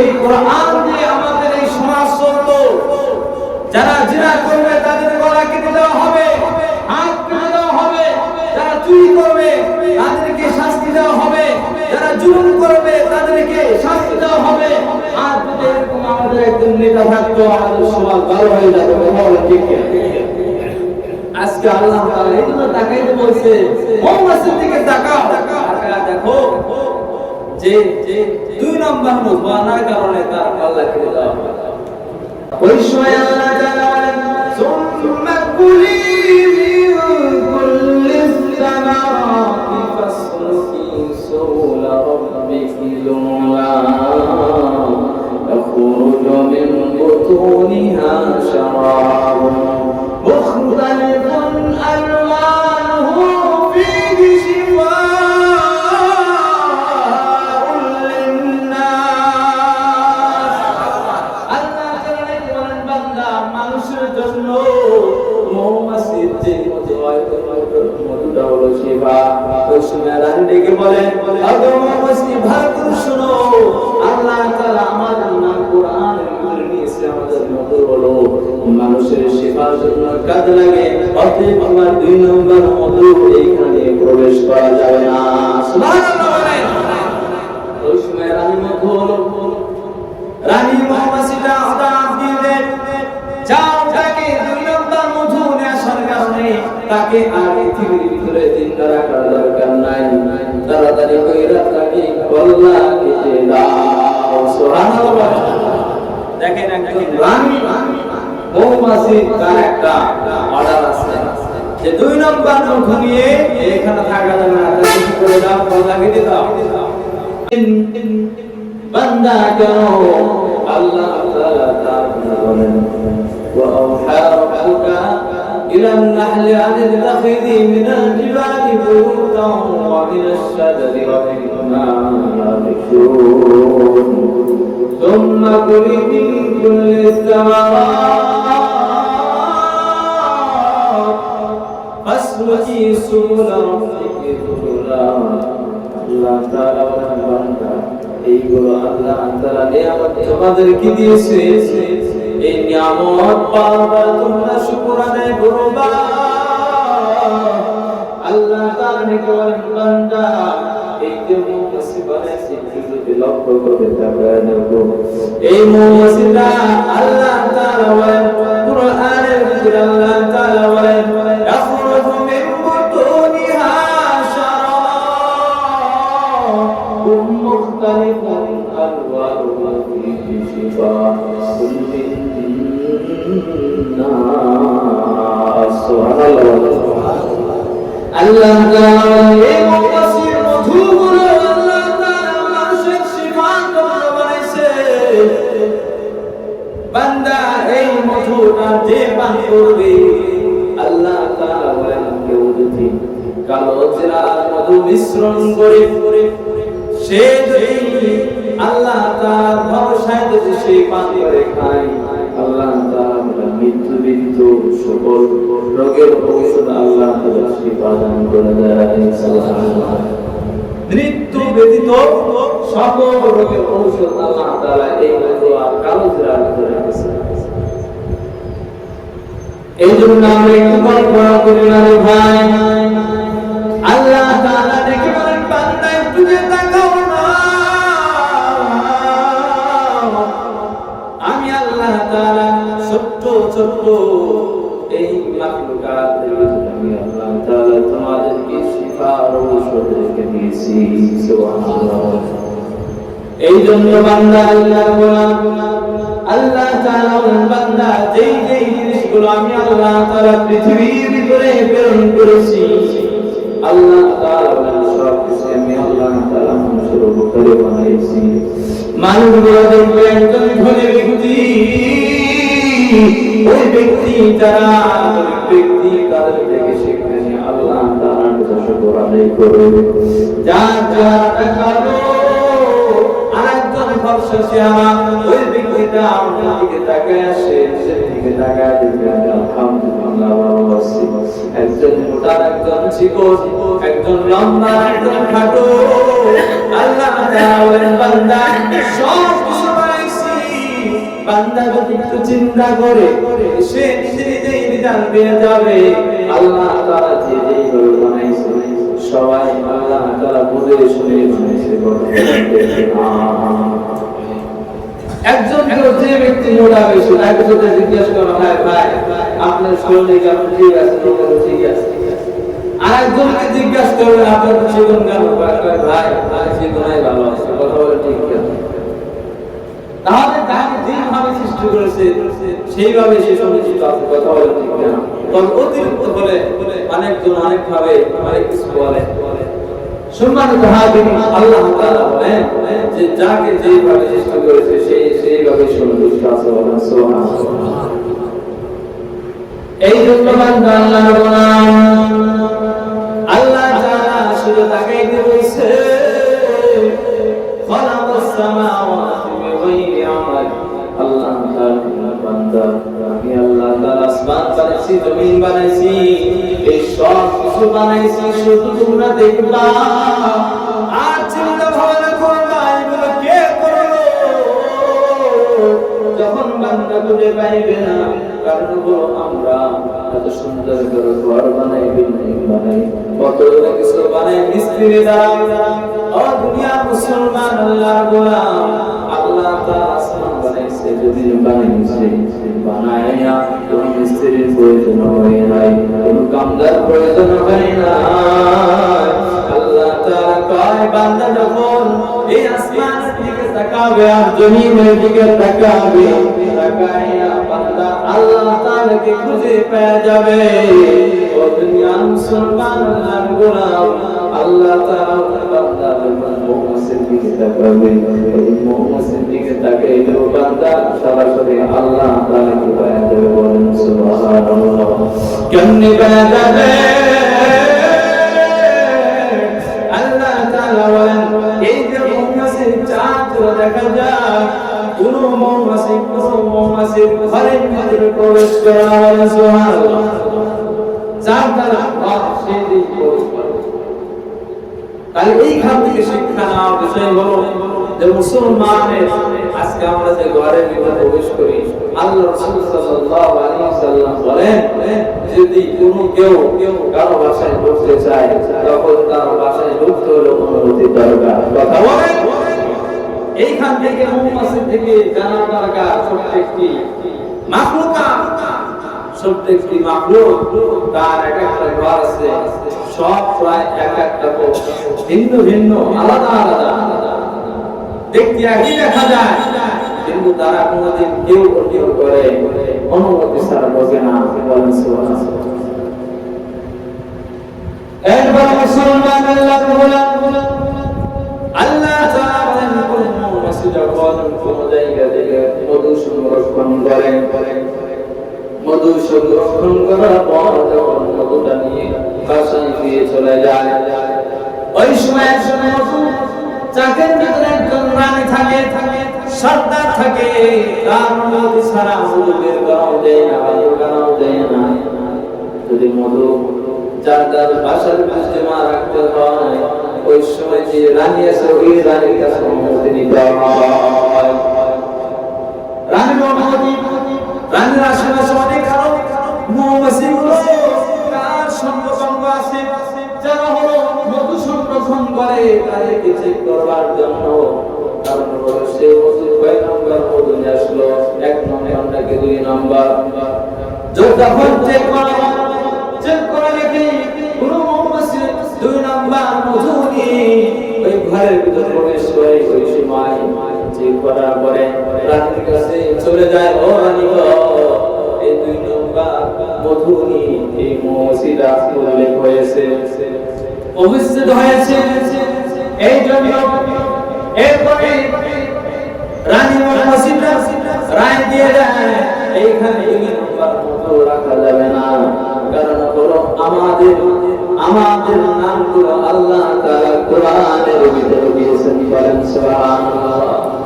এই কোরআন দিয়ে আমাদের এই সমাজ চলতো। যারা জিনা করবে তাদের গলা কেটে দেওয়া হবে, হাত কেটে দেওয়া হবে, যারা চুরি করবে তাদেরকে শাস্তি দেওয়া হবে, যারা জুলুম করবে তাদেরকে শাস্তি দেওয়া হবে। আর যদি এরকম আমাদের একজন নেতা থাকতো, আমাদের সমাজ ভালো হয়ে যাবে। ঠিক আজকে আল্লাহ তাআলা এই জন্য তাকাইতে বলছে, মৌমাছির দিকে তাকাও, তাকায়া দেখো যে 2 নম্বর বানার কারণে তার আল্লাহ কেটে দেওয়া হবে। ওই সময় আল্লাহ তাআলা বলেন, সুম্মা কুলি মিন কুল্লিস সামারাতি ফাসলুকি সুবুলা রাব্বিকি যুমলা তাখরুজু মিন বুতুনিহা শারাবুন মুখতালিফুন আলওয়ানুহু ফীহি শিফাউন লিন্নাস। আল্লাহ তাআলা বলেন, বান্দা মানুষের জন্য মৌমাছির যে মধু হয়, মধুটা হলো শিফা। ওই সময় রানী ডেকে বলেন, আগো মৌমাছি ভালো করে শোনো, আল্লাহ তাআলা আমাদের নাম কোরআনের ভিতরে নিয়েছে, আমাদের মধু হলো মানুষের শিফার জন্য কাজে লাগে। অতএব আমার 2 নম্বর মধু এইখানে প্রবেশ করা যাবে না। সুবহানাল্লাহ বলেন। ওই সময় রানী মধু হলো, রানী মৌমাছিটা আদাব দিয়ে যাও, তাকে 2 নম্বর মধু নিয়ে আসার কারণে তাকে আর পৃথিবীর ভিতরে জিন্দা রাখার দরকার নাই। তাড়াতাড়ি কইরা তাকে গলা কেটে দাও। সুবহানাল্লাহ। দেখেন একজন রানী মৌমাছির তার একটা অর্ডার আছে যে 2 নম্বর মধু নিয়ে এখানে থাকা যাবে না, তাকে কি করে দাও, গলা কেটে দাও। বান্দা কেন আল্লাহ তাআলা বলেন, وأوحى ربك إلى النحل أن اتخذي من الجبال بيوتا ومن الشجر ومما يعرشون ثم كلي من كل الثمرات فاسلكي سبل ربك ذللا। আল্লাহ তাআলা বলেন, বান্দা এইগুলো আল্লাহ তাআলা নিয়ামত তোমাদেরকে দিয়েছে, এই নিয়ামত পাওয়ার তোমরা শুকর আদায় করবা। আল্লাহ তাআলা বলেন, বান্দা এই যে মৌমাছি বানাইছে যদি লক্ষ্য করে তাকায় দেখো, এই মৌমাছিটা আল্লাহ তাআলা বলেন কুরআনের ভিতরে, আল্লাহ তাআলা বলেন, ইয়াখরুজু মিন বুতুনিহা শারাবুন মুখতালিফুন আলওয়ানুহু ফীহি শিফাউন লিন্নাস। সুবহানাল্লাহ। আল্লাহ তাআলা এই মৌমাছির মধুগুলো আল্লাহ তাআলা মানুষের শিফার জন্য বানাইছে। বান্দা এই মধুটা যে পান করবে, আল্লাহ তাআলা বলেন, কেউ যদি কালো জিরা মধু মিশ্রণ করে সে যদি আল্লাহ তাআলার ভরসায় যদি সে পান করে খায়, আল্লাহ তাআলা মৃত্যু বিন্দু সকল রোগের ঔষধ আল্লাহ তাআলা শিফা দান করে দেয়। সুবহানাল্লাহ। মৃত্যু ব্যতীত সকল রোগের ঔষধ আল্লাহ তাআলা এই মধু আর কালো জিরার ভিতরে রেখেছে। এই জন্য আমরা একটু কল্পনা করি না রে ভাই, আল্লাহ তাআলা দেখে বলেন, বান্দা একটু তাকাও না, আমি আল্লাহ তাআলা ছোট্ট ছোট্ট এই মাখলুকাতের ভিতরে আমি আল্লাহ তাআলা তোমাদেরকে শিফার ঔষধ রেখে দিয়েছি। সুবহানাল্লাহ। এই জন্য বান্দা আল্লাহর গোলাম, আল্লাহ তাআলা বলেন, বান্দা যেই যেই জিনিসগুলো আমি আল্লাহ তাআলা পৃথিবীর ভিতরে প্রেরণ করেছি, আল্লাহ তাআলা বলেন সব কিছু আমি আল্লাহ তাআলা মানুষের উপকারে বানাইছি। মানুষগুলো দেখবে একজন ধনী ব্যক্তি, ওই ব্যক্তি যারা ব্যক্তি তাদের থেকে শিখবে আল্লাহ তাআলার কাছে শুকর আদায় করবে। যার যার টাকা আরেকজন ফর্সা চেহারা, ওই ব্যক্তিটা আপনার দিকে তাকায় আসে, নিজের দিকে তাকায় দেখবে আলহামদুলিল্লাহ ভালো আছি। একজন মোটা, একজন চিকন, একজন লম্বা, একজন খাটো, আল্লাহ তাআলা বলেন, বান্দা সব কিছু বান্দা যদি একটু চিন্তা করে সে নিজে নিজেই বিধান পেয়ে যাবে। আল্লাহ তাআলা যেইভাবে বানাইছে সবাই আল্লাহ তাআলা বুঝে শুনে বানাইছে। একজন যে ব্যক্তি মোটা হয়েছে তাকে যদি জিজ্ঞেস করা হয় ভাই আপনার শরীর কেমন, ঠিক আছে, ঠিক আছে। আর একজনকে জিজ্ঞাসা করবেন আপনার জীবন কেমন, ভাই জীবনাই ভালো আছে, কথা বলে ঠিক আছে। তাহলে তাকে যেভাবে সৃষ্টি করেছে সেইভাবে সে সন্তুষ্ট আছে, কথা বলে ঠিক না। তবে অতিরিক্ত বলে অনেকজন অনেকভাবে অনেক কিছু বলে। সম্মানিত হাজির, আল্লাহ তাআলা বলেন যে যাকে যেভাবে সৃষ্টি করেছে সেইভাবে সন্তুষ্ট আছে। সুবহানাল্লাহ। এই জন্য বান্দা আল্লাহর গোলাম, আল্লাহ তাআলা শুধু তাকাইতে বলছে খালাকাস সামাওয়াতি বিগাইরি আমাল। আল্লাহ তাআলা বান্দা, আমি আল্লাহ তাআলা আসমান বানাইছি, জমিন বানাইছি, এই সব কিছু বানাইছি শুধু তোমরা দেখবা আর চিন্তা ভাবনা করবা এগুলো কে করলো। যখন বান্দা বুঝে পাইবে না, কারণ হলো আমরা এত সুন্দর করে ঘর বানাই, বিল্ডিং বানাই, কত কিছু বানাই মিস্ত্রি দ্বারা। ও দুনিয়া মুসলমান আল্লাহর গোলাম, আল্লাহ তাআলা আসমান বানাইছে, জমিন বানাইছে, বানাইয়া কোন মিস্ত্রির প্রয়োজন হয় নাই, কোন কামদার প্রয়োজন হয় না। আল্লাহ তাআলা কয় বান্দা যখন এই আসমানের দিকে তাকাবে আর জমিনের দিকে তাকাবে, তাকাইয়া বান্দা আল্লাহ তাআলাকে খুঁজে পেয়ে যাবে। ও দুনিয়া মুসলমান আল্লাহর গোলাম, আল্লাহ তাআলা বান্দা মুমিনের দিকে তাকাবে, এই মুমিনের দিকে তাকাইলে বান্দা সরাসরি আল্লাহ তাআলাকে পেয়ে যাবে। বলেন সুবহানাল্লাহ। কেমনে পেয়ে যাবে? আল্লাহ তাআলা বলেন এই যে মুমিনের চাঁদ দেখা যায়, কোন মৌমাছির ঘরের ভিতরে প্রবেশ করে না। বলেন সুবহানাল্লাহ। চাঁদ দ্বারা ঘর সেই দিক প্রবেশ করে। তাহলে এইখান থেকে শিক্ষা নেওয়ার বিষয় হলো যে মুসলমানের আজকে আমরা যে ঘরের ভিতরে প্রবেশ করি, আল্লাহ রাসূল সাল্লাল্লাহু আলাইহি ওয়াসাল্লাম বলেন যদি কোনো কেউ কারো বাসায় ঢুকতে চায় তখন তার বাসায় ঢুকতে হলে অনুমতি দরকার। কথা বলেন। এইখান থেকে মৌমাছি থেকে জানা দরকার প্রত্যেকটি মাখলুকাত, প্রত্যেকটি মাখলুক তার এক একটা ঘর আছে, সব প্রায় এক একটা ভিন্ন ভিন্ন আলাদা আলাদা, দেখতে একই দেখা যায় কিন্তু তারা কোনোদিন কেউ কেউ করে অনুমতি ছাড়া বোঝে না। বলেন সুবহানাল্লাহ। একবার মুসলমান আল্লাহ বলেন, আল্লাহ তাআলা বলেন কোন মৌমাছি যখন কোন জায়গা থেকে মধু সংরক্ষণ করেন, মধু সংরক্ষণ করার পর যখন মধুটা নিয়ে বাসায় ফিরে চলে যায়, ওই সময় মধু চাকের ভিতরে একজন রানী থাকে, সর্দার থাকে, তার অনুমতি ছাড়া মধু বের করাও যায় না, ঢোকানো যায় না। যদি মধু যার যার বাসার মুস্তিমা রাখতে হয়, ওই সময় যে রানী আছে ওই রানীর কাছে অনুমতি নিতে হয়। রানীর অনুমতি, রানীর আশেপাশে অনেক আরো মৌমাছিগুলো তার সঙ্গ আছে যারা হলো মধু সংরক্ষণ করে, তাদেরকে চেক করবার জন্য। কারণ হলো সে মধু কয় নম্বর মধু নিয়ে আসলো, 1 নম্বর নাকি 2 নম্বর, যখন চেক করা দেখি কোনো মৌমাছি 2 নম্বর মধু নিয়ে ওই ঘরের ভিতরে প্রবেশ করে, ওই সময় চেক করার পরে রানীর কাছে চলে যায়, ও রানী এই 2 নম্বর মধু নিয়ে এই মৌমাছিটা উল্লেখ হয়েছে, অবস্থিত হয়েছে। এই জন্য এরপরে রানী মৌমাছিটা রায় দিয়ে দেয় এইখানে 2 নম্বর মধু রাখা যাবে না। কারণ হলো আমাদের নামগুলো আল্লাহ তাআলা কোরআনের ভিতরে দিয়েছেন। বলেন সুবহানাল্লাহ।